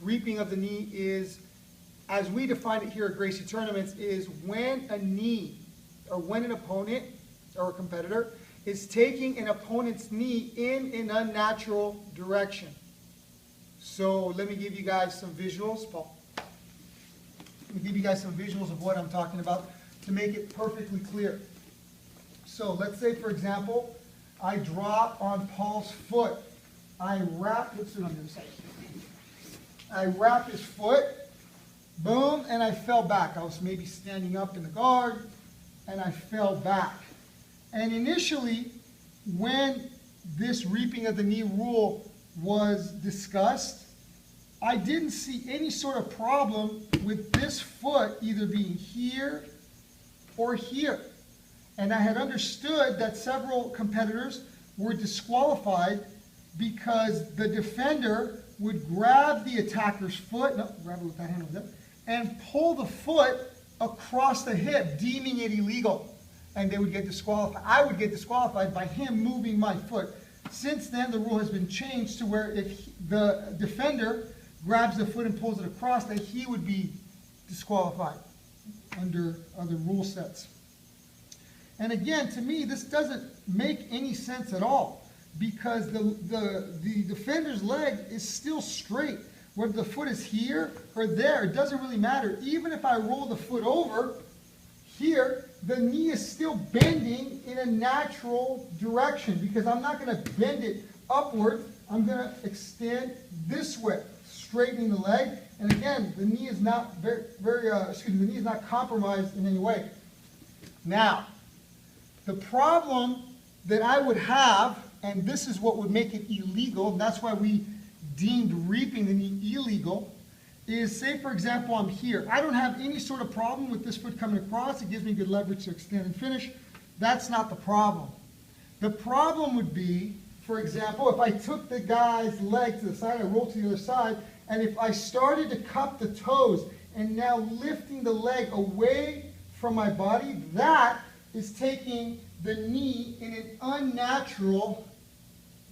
reaping of the knee is, as we define it here at Gracie tournaments, is when a knee, or when an opponent or a competitor is taking an opponent's knee in an unnatural direction. So let me give you guys some visuals. Paul. Let me give you guys some visuals of what I'm talking about to make it perfectly clear. So let's say, for example, I drop on Paul's foot. I wrap, let's do it on the other side. I wrap his foot, boom, and I fell back. I was maybe standing up in the guard, and I fell back. And initially, when this reaping of the knee rule was discussed, I didn't see any sort of problem with this foot either being here or here. And I had understood that several competitors were disqualified because the defender would grab the attacker's foot, no, grab it with that hand over there, and pull the foot across the hip, deeming it illegal. And they would get disqualified. I would get disqualified by him moving my foot. Since then, the rule has been changed to where if the defender grabs the foot and pulls it across, then he would be disqualified under other rule sets. And again, to me, this doesn't make any sense at all because the defender's leg is still straight. Whether the foot is here or there, it doesn't really matter. Even if I roll the foot over here, the knee is still bending in a natural direction because I'm not going to bend it upward. I'm going to extend this way, straightening the leg. And again, the knee is not the knee is not compromised in any way. Now, the problem that I would have, and this is what would make it illegal, and that's why we deemed reaping the knee illegal, is say, for example, I'm here. I don't have any sort of problem with this foot coming across. It gives me good leverage to extend and finish. That's not the problem. The problem would be, for example, if I took the guy's leg to the side, I rolled to the other side, and if I started to cup the toes and now lifting the leg away from my body, that is taking the knee in an unnatural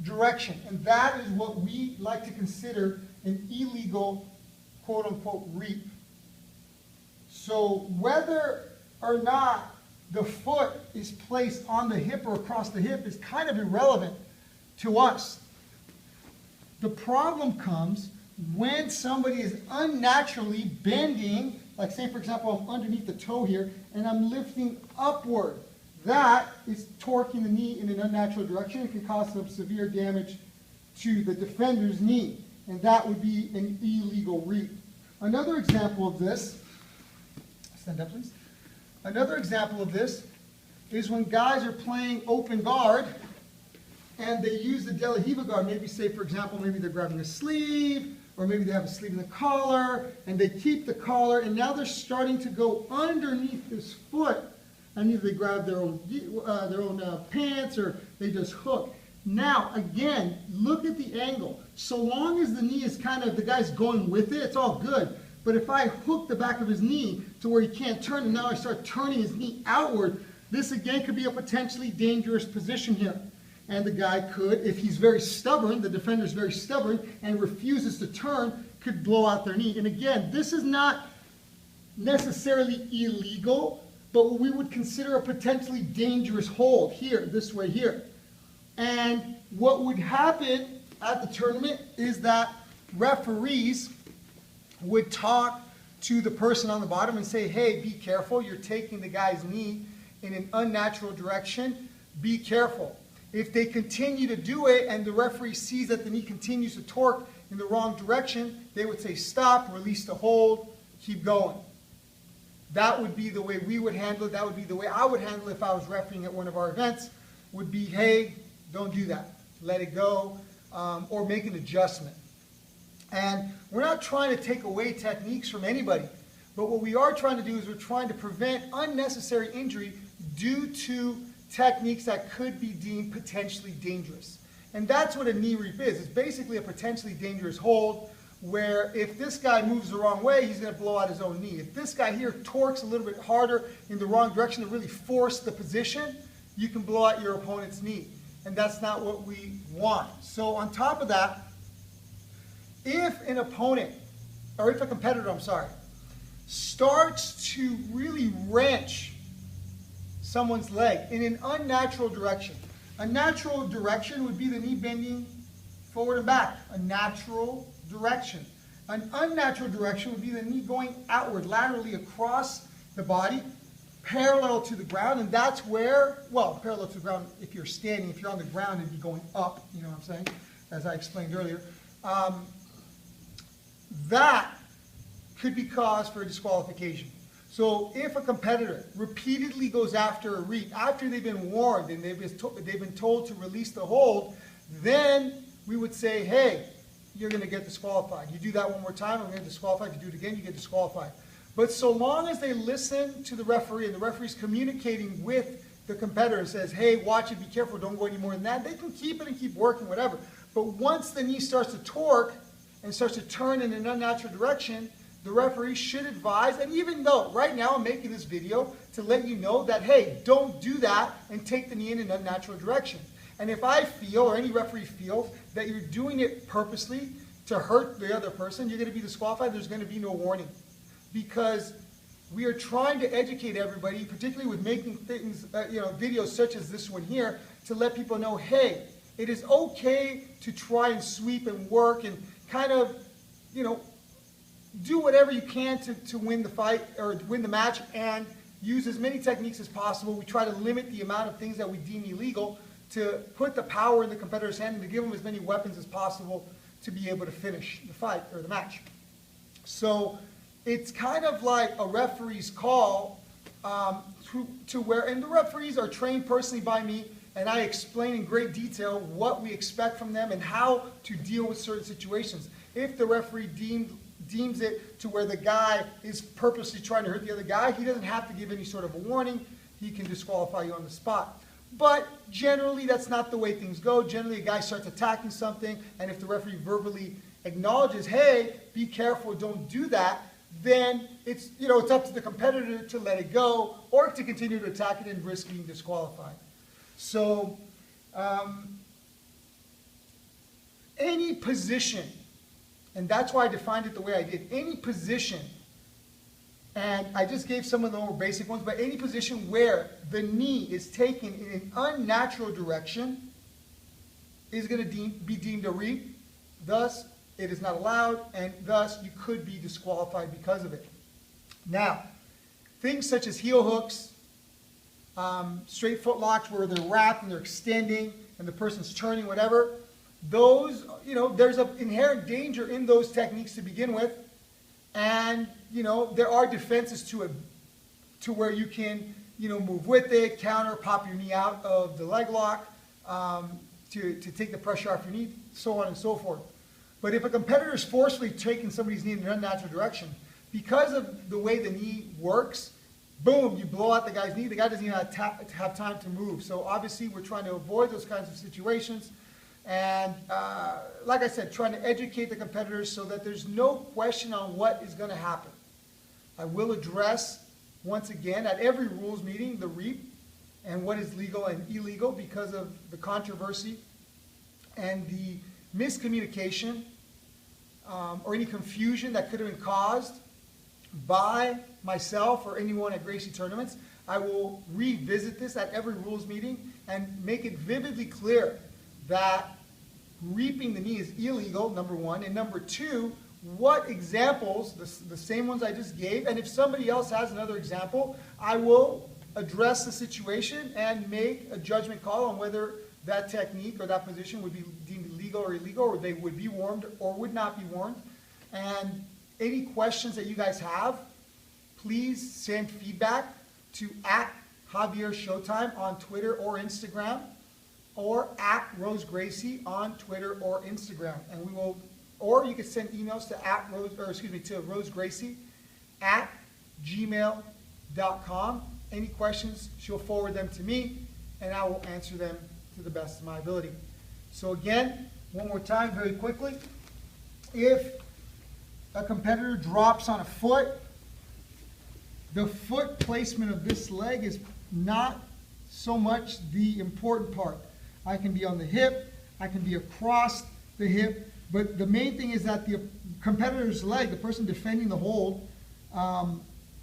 direction. And that is what we like to consider an illegal quote-unquote reap. So whether or not the foot is placed on the hip or across the hip is kind of irrelevant to us. The problem comes when somebody is unnaturally bending, like say for example I'm underneath the toe here and I'm lifting upward. That is torquing the knee in an unnatural direction. It can cause some severe damage to the defender's knee. And that would be an illegal reap. Another example of this, stand up please. Another example of this is when guys are playing open guard and they use the De La Riva guard. Maybe say for example, maybe they're grabbing a sleeve or maybe they have a sleeve in the collar and they keep the collar and now they're starting to go underneath this foot and either they grab their own pants or they just hook. Now, again, look at the angle. So long as the knee is kind of, the guy's going with it, it's all good. But if I hook the back of his knee to where he can't turn, and now I start turning his knee outward, this again could be a potentially dangerous position here. And the guy could, if he's very stubborn, the defender's very stubborn, and refuses to turn, could blow out their knee. And again, this is not necessarily illegal, but what we would consider a potentially dangerous hold here, this way here. And what would happen at the tournament is that referees would talk to the person on the bottom and say, hey, be careful, you're taking the guy's knee in an unnatural direction, be careful. If they continue to do it and the referee sees that the knee continues to torque in the wrong direction, they would say stop, release the hold, keep going. That would be the way we would handle it. That would be the way I would handle it if I was refereeing at one of our events, would be, hey, don't do that. Let it go, or make an adjustment. And we're not trying to take away techniques from anybody, but what we are trying to do is we're trying to prevent unnecessary injury due to techniques that could be deemed potentially dangerous. And that's what a knee reap is. It's basically a potentially dangerous hold where if this guy moves the wrong way, he's going to blow out his own knee. If this guy here torques a little bit harder in the wrong direction to really force the position, you can blow out your opponent's knee. And that's not what we want. So on top of that, if an opponent or if a competitor, I'm sorry, starts to really wrench someone's leg in an unnatural direction. A natural direction would be the knee bending forward and back, a natural direction. An unnatural direction would be the knee going outward, laterally across the body, parallel to the ground, and that's where, well, parallel to the ground, if you're standing, if you're on the ground, it'd be going up, you know what I'm saying, as I explained earlier. That could be cause for a disqualification. So if a competitor repeatedly goes after a reap, after they've been warned and they've been told to release the hold, then we would say, hey, you're going to get disqualified. You do that one more time, I'm going to disqualify. If you do it again, you get disqualified. But so long as they listen to the referee and the referee's communicating with the competitor and says, hey, watch it, be careful, don't go any more than that, they can keep it and keep working, whatever. But once the knee starts to torque and starts to turn in an unnatural direction, the referee should advise, and even though right now I'm making this video to let you know that, hey, don't do that and take the knee in an unnatural direction. And if I feel, or any referee feels, that you're doing it purposely to hurt the other person, you're going to be disqualified, there's going to be no warning. Because we are trying to educate everybody, particularly with making things, videos such as this one here, to let people know, hey, it is okay to try and sweep and work and kind of, do whatever you can to win the fight or win the match, and use as many techniques as possible. We try to limit the amount of things that we deem illegal to put the power in the competitor's hand and to give them as many weapons as possible to be able to finish the fight or the match. So it's kind of like a referee's call to where, and the referees are trained personally by me, and I explain in great detail what we expect from them and how to deal with certain situations. If the referee deems it to where the guy is purposely trying to hurt the other guy, he doesn't have to give any sort of a warning. He can disqualify you on the spot. But generally, that's not the way things go. Generally, a guy starts attacking something, and if the referee verbally acknowledges, hey, be careful, don't do that, then it's up to the competitor to let it go or to continue to attack it and risk being disqualified. So any position, and that's why I defined it the way I did, any position, and I just gave some of the more basic ones, but any position where the knee is taken in an unnatural direction is going to be deemed a reap. Thus, it is not allowed, and thus you could be disqualified because of it. Now, things such as heel hooks, straight foot locks where they're wrapped and they're extending and the person's turning, whatever, those, there's an inherent danger in those techniques to begin with. And, there are defenses to it, to where you can, move with it, counter, pop your knee out of the leg lock, to take the pressure off your knee, so on and so forth. But if a competitor is forcefully taking somebody's knee in an unnatural direction, because of the way the knee works, boom, you blow out the guy's knee, the guy doesn't even have time to move. So obviously we're trying to avoid those kinds of situations. And like I said, trying to educate the competitors so that there's no question on what is going to happen. I will address, once again, at every rules meeting, the reap and what is legal and illegal because of the controversy and the miscommunication or any confusion that could have been caused by myself or anyone at Gracie tournaments. I will revisit this at every rules meeting and make it vividly clear that reaping the knee is illegal, number one, and number two, what examples, the same ones I just gave, and if somebody else has another example, I will address the situation and make a judgment call on whether that technique or that position would be deemed legal or illegal, or they would be warned or would not be warned. And any questions that you guys have, please send feedback to @JavierShowtime on Twitter or Instagram, or @RoseGracie on Twitter or Instagram, and we will. Or you can send emails to rosegracie@gmail.com. Any questions, she'll forward them to me, and I will answer them to the best of my ability. So again, one more time, very quickly. If a competitor drops on a foot, the foot placement of this leg is not so much the important part. I can be on the hip, I can be across the hip, But the main thing is that the competitor's leg, the person defending the hold,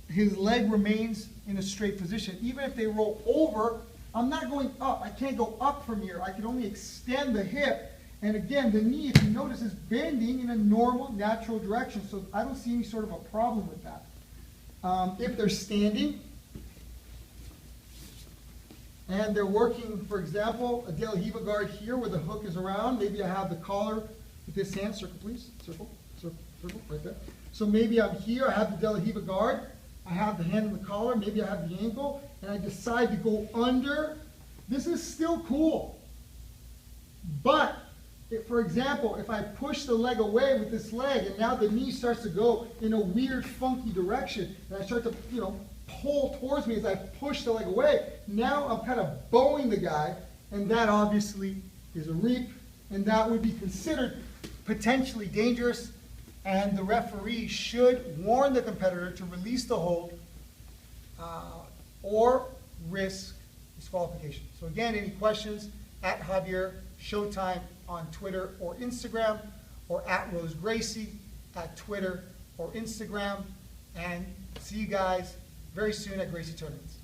his leg remains in a straight position. Even if they roll over, I'm not going up. I can't go up from here. I can only extend the hip. And again, the knee, if you notice, is bending in a normal, natural direction. So I don't see any sort of a problem with that. If they're standing and they're working, for example, a De La Riva guard here where the hook is around, maybe I have the collar with this hand, circle please, circle, right there. So maybe I'm here, I have the De La Riva guard, I have the hand in the collar, maybe I have the ankle, and I decide to go under. This is still cool. But, for example, if I push the leg away with this leg, and now the knee starts to go in a weird, funky direction, and I start to, pull towards me as I push the leg away, now I'm kind of bowing the guy, and that obviously is a reap, and that would be considered potentially dangerous, and the referee should warn the competitor to release the hold or risk disqualification. So again, any questions, at Javier Showtime on Twitter or Instagram, or at Rose Gracie at Twitter or Instagram, and see you guys very soon at Gracie Tournaments.